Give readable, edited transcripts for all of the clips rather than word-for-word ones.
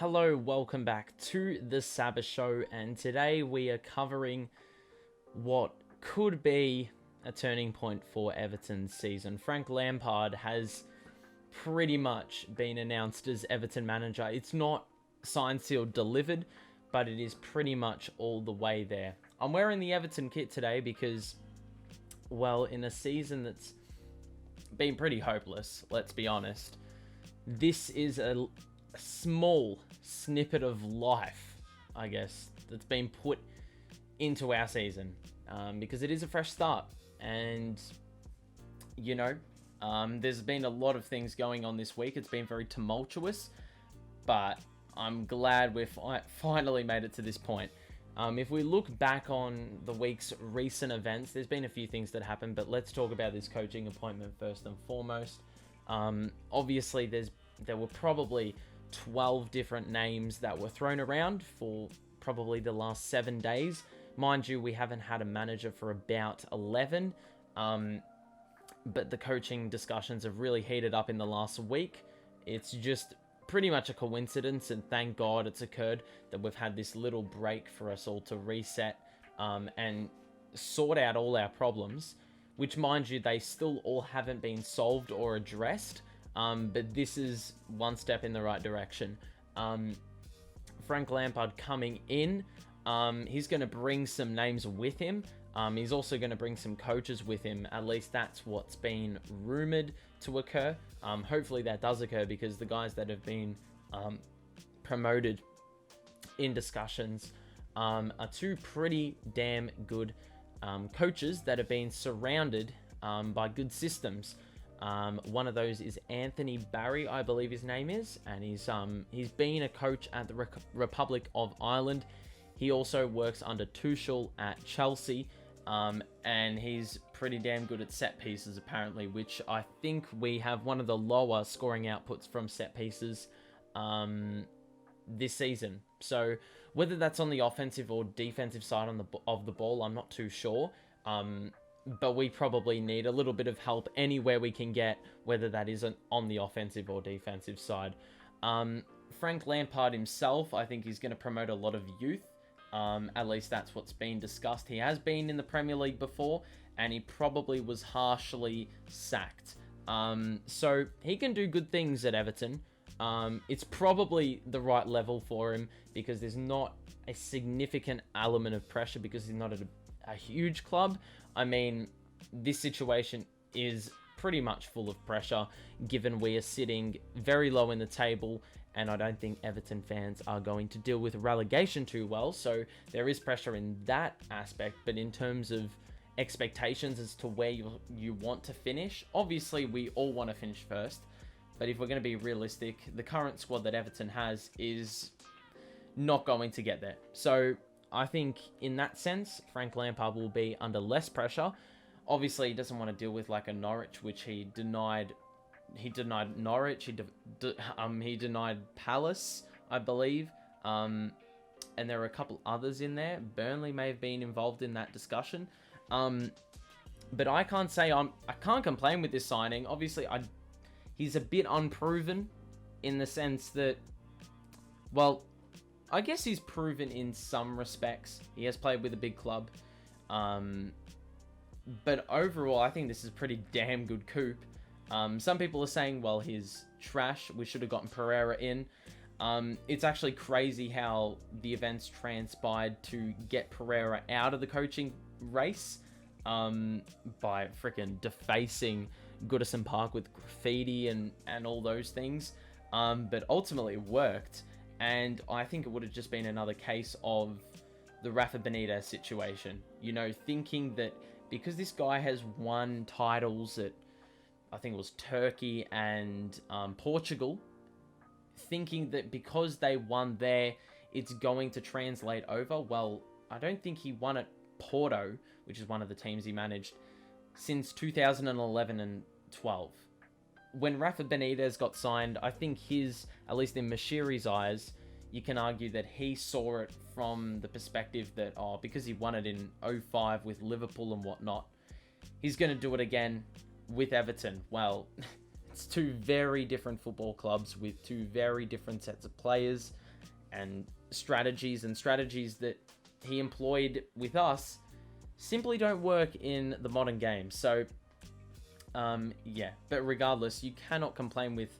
Hello, welcome back to the Sabbath Show, and today we are covering what could be a turning point for Everton's season. Frank Lampard has pretty much been announced as Everton manager. It's not signed, sealed, delivered, but it is pretty much all the way there. I'm wearing the Everton kit today because, well, in a season that's been pretty hopeless, let's be honest, this is a small snippet of life, I guess, that's been put into our season, because it is a fresh start. And, there's been a lot of things going on this week. It's been very tumultuous, but I'm glad we've finally made it to this point. If we look back on the week's recent events, there's been a few things that happened, but let's talk about this coaching appointment first and foremost. Obviously, there were probably 12 different names that were thrown around for probably the last 7 days. Mind you, we haven't had a manager for about 11, but the coaching discussions have really heated up in the last week. It's just pretty much a coincidence, and thank God it's occurred, that we've had this little break for us all to reset and sort out all our problems, which, mind you, they still all haven't been solved or addressed. But this is one step in the right direction. Frank Lampard coming in, he's going to bring some names with him. He's also going to bring some coaches with him. At least that's what's been rumored to occur. Hopefully that does occur, because the guys that have been promoted in discussions are two pretty damn good coaches that have been surrounded by good systems. One of those is Anthony Barry, I believe his name is, and he's been a coach at the Republic of Ireland. He also works under Tuchel at Chelsea, and he's pretty damn good at set pieces apparently, which I think we have one of the lower scoring outputs from set pieces this season. So whether that's on the offensive or defensive side of the ball, I'm not too sure. But we probably need a little bit of help anywhere we can get, whether that isn't on the offensive or defensive side. Frank Lampard himself, I think he's going to promote a lot of youth. At least that's what's been discussed. He has been in the Premier League before, and he probably was harshly sacked. So he can do good things at Everton. It's probably the right level for him, because there's not a significant element of pressure, because he's not at a huge club. I mean, this situation is pretty much full of pressure, given we are sitting very low in the table, and I don't think Everton fans are going to deal with relegation too well. So there is pressure in that aspect, but in terms of expectations as to where you want to finish, obviously we all want to finish first, but if we're going to be realistic, the current squad that Everton has is not going to get there. So I think in that sense, Frank Lampard will be under less pressure. Obviously, he doesn't want to deal with like a Norwich, which he denied. He denied Norwich. He denied Palace, I believe. And there are a couple others in there. Burnley may have been involved in that discussion. But I can't say I can't complain with this signing. Obviously, he's a bit unproven in the sense that, well, I guess he's proven in some respects. He has played with a big club. But overall, I think this is a pretty damn good coup. Some people are saying, well, he's trash. We should have gotten Pereira in. It's actually crazy how the events transpired to get Pereira out of the coaching race by freaking defacing Goodison Park with graffiti and all those things. But ultimately it worked. And I think it would have just been another case of the Rafa Benitez situation. Thinking that because this guy has won titles at, I think it was Turkey and Portugal, thinking that because they won there, it's going to translate over. Well, I don't think he won at Porto, which is one of the teams he managed, since 2011 and 12. When Rafa Benitez got signed, I think at least in Mashiri's eyes, you can argue that he saw it from the perspective that, because he won it in 2005 with Liverpool and whatnot, he's going to do it again with Everton. Well, it's two very different football clubs with two very different sets of players. and strategies that he employed with us simply don't work in the modern game. So, yeah, but regardless, you cannot complain with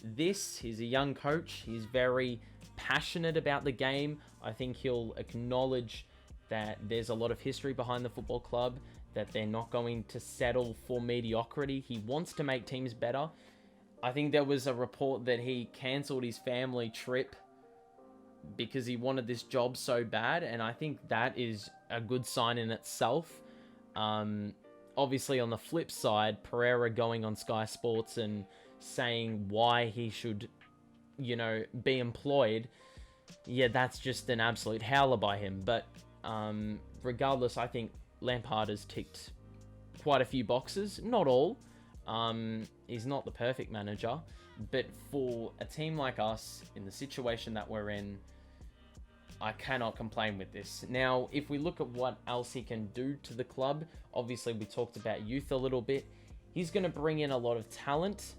this. He's a young coach. He's very passionate about the game. I think he'll acknowledge that there's a lot of history behind the football club, that they're not going to settle for mediocrity. He wants to make teams better. I think there was a report that he cancelled his family trip because he wanted this job so bad, and I think that is a good sign in itself. Obviously, on the flip side, Pereira going on Sky Sports and saying why he should, be employed, yeah, that's just an absolute howler by him. But regardless, I think Lampard has ticked quite a few boxes. Not all. He's not the perfect manager, but for a team like us, in the situation that we're in, I cannot complain with this. Now, if we look at what else he can do to the club, obviously we talked about youth a little bit. He's going to bring in a lot of talent.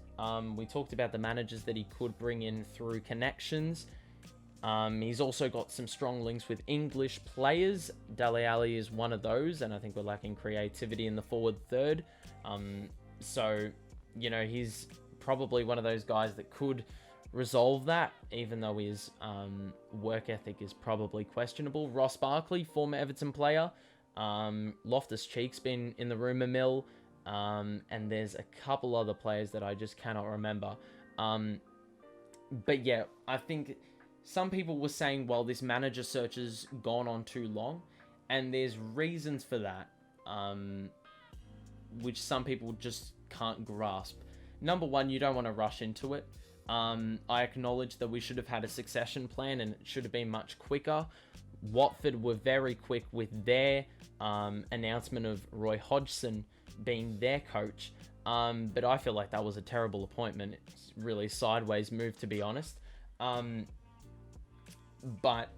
We talked about the managers that he could bring in through connections. He's also got some strong links with English players. Dele Alli is one of those, and I think we're lacking creativity in the forward third. So, he's probably one of those guys that could resolve that, even though his work ethic is probably questionable. Ross Barkley, former Everton player. Loftus-Cheek's been in the rumour mill. And there's a couple other players that I just cannot remember. But yeah, I think some people were saying, well, this manager search has gone on too long. And there's reasons for that, which some people just can't grasp. Number one, you don't want to rush into it. I acknowledge that we should have had a succession plan and it should have been much quicker. Watford were very quick with their announcement of Roy Hodgson being their coach. But I feel like that was a terrible appointment. It's really a sideways move, to be honest. But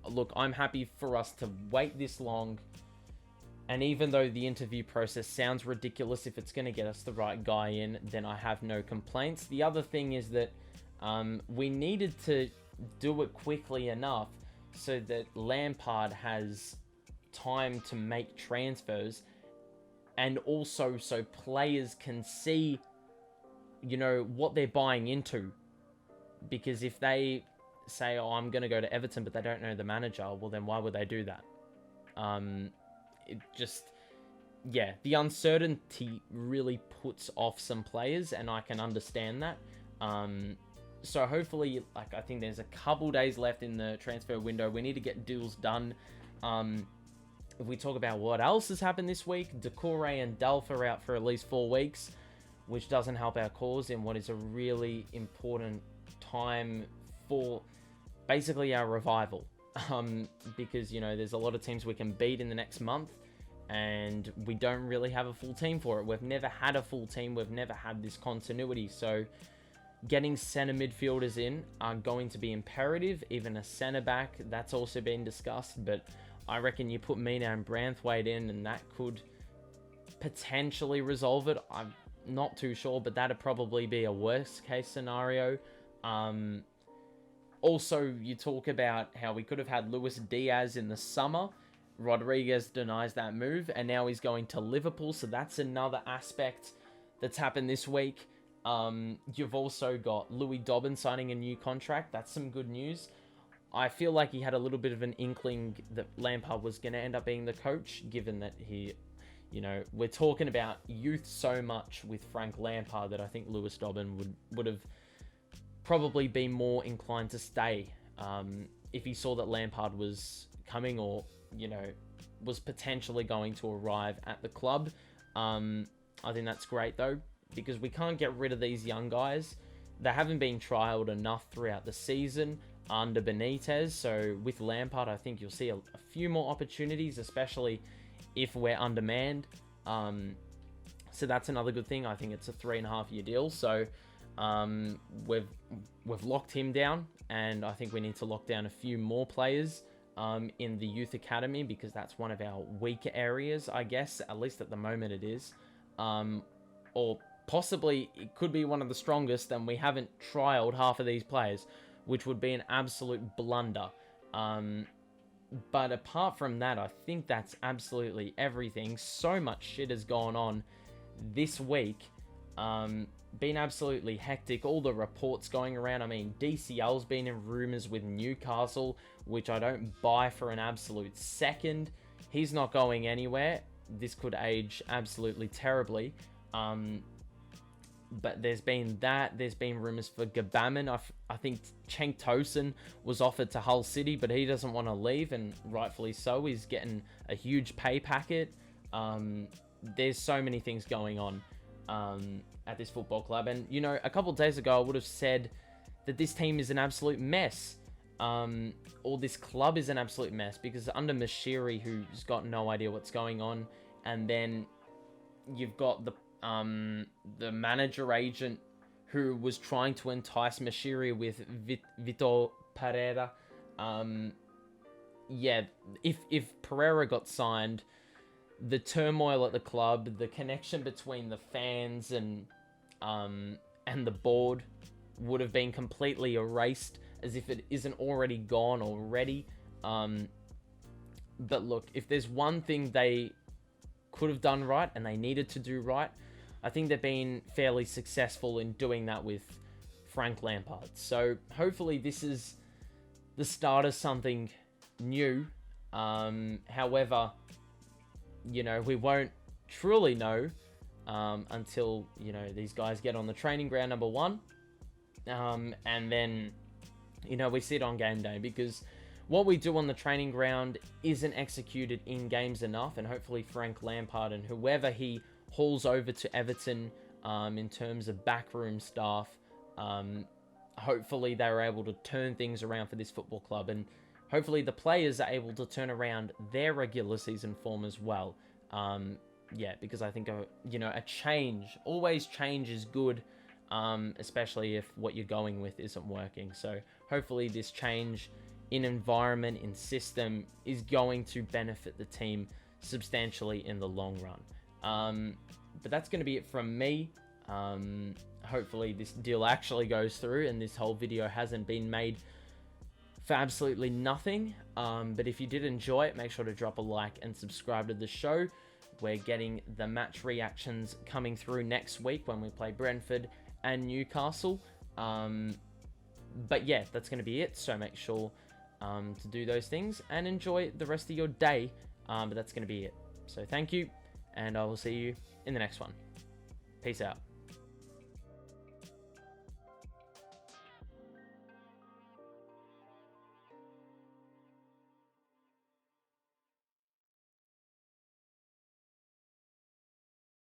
look, I'm happy for us to wait this long. And even though the interview process sounds ridiculous, if it's going to get us the right guy in, then I have no complaints. The other thing is that we needed to do it quickly enough so that Lampard has time to make transfers, and also so players can see, what they're buying into. Because if they say, oh, I'm going to go to Everton, but they don't know the manager, well, then why would they do that? It just, yeah, the uncertainty really puts off some players, and I can understand that. So hopefully, I think there's a couple days left in the transfer window. We need to get deals done. If we talk about what else has happened this week, Doucouré and Delph are out for at least 4 weeks, which doesn't help our cause in what is a really important time for basically our revival. Because, there's a lot of teams we can beat in the next month, and we don't really have a full team for it. We've never had a full team. We've never had this continuity. So getting centre midfielders in are going to be imperative. Even a centre back, that's also been discussed. But I reckon you put Mina and Branthwaite in, and that could potentially resolve it. I'm not too sure, but that'd probably be a worst case scenario. Also, you talk about how we could have had Luis Diaz in the summer. Rodriguez denies that move, and now he's going to Liverpool, so that's another aspect that's happened this week. You've also got Louis Dobbin signing a new contract. That's some good news. I feel like he had a little bit of an inkling that Lampard was going to end up being the coach, given that he, we're talking about youth so much with Frank Lampard that I think Louis Dobbin would have probably been more inclined to stay if he saw that Lampard was coming, or, was potentially going to arrive at the club. I think that's great, though, because we can't get rid of these young guys. They haven't been trialled enough throughout the season under Benitez. So with Lampard, I think you'll see a few more opportunities, especially if we're undermanned. So that's another good thing. I think it's a 3.5-year deal. So we've locked him down, and I think we need to lock down a few more players in the youth academy, because that's one of our weaker areas, I guess. At least at the moment it is. Or possibly it could be one of the strongest, and we haven't trialed half of these players. which would be an absolute blunder. But apart from that, I think that's absolutely everything. So much shit has gone on this week. Been absolutely hectic. All the reports going around. I mean, DCL's been in rumors with Newcastle, which I don't buy for an absolute second. He's not going anywhere. This could age absolutely terribly. But there's been that. There's been rumors for Gabaman. I think Cenk Tosun was offered to Hull City, but he doesn't want to leave, and rightfully so. He's getting a huge pay packet. There's so many things going on at this football club. And, you know, a couple of days ago, I would have said that this team is an absolute mess. Or this club is an absolute mess, because under Moshiri, who's got no idea what's going on, and then you've got the manager agent who was trying to entice Moshiri with Vitor Pereira. Yeah, if Pereira got signed, the turmoil at the club, the connection between the fans and the board would have been completely erased, as if it isn't already gone already. But look, if there's one thing they could have done right and they needed to do right, I think they've been fairly successful in doing that with Frank Lampard. So hopefully this is the start of something new. However, you know, we won't truly know until, you know, these guys get on the training ground, number one. And then, you know, we see it on game day, because what we do on the training ground isn't executed in games enough. And hopefully Frank Lampard and whoever he hauls over to Everton in terms of backroom staff, hopefully they're able to turn things around for this football club, and hopefully the players are able to turn around their regular season form as well. Yeah, because I think you know, a change, always change is good, especially if what you're going with isn't working. So hopefully this change in environment, in system, is going to benefit the team substantially in the long run. But that's going to be it from me. Hopefully this deal actually goes through and this whole video hasn't been made for absolutely nothing. But if you did enjoy it, make sure to drop a like and subscribe to the show. We're getting the match reactions coming through next week when we play Brentford and Newcastle. But yeah, that's going to be it. So make sure to do those things and enjoy the rest of your day. But that's going to be it. So thank you, and I will see you in the next one. Peace out.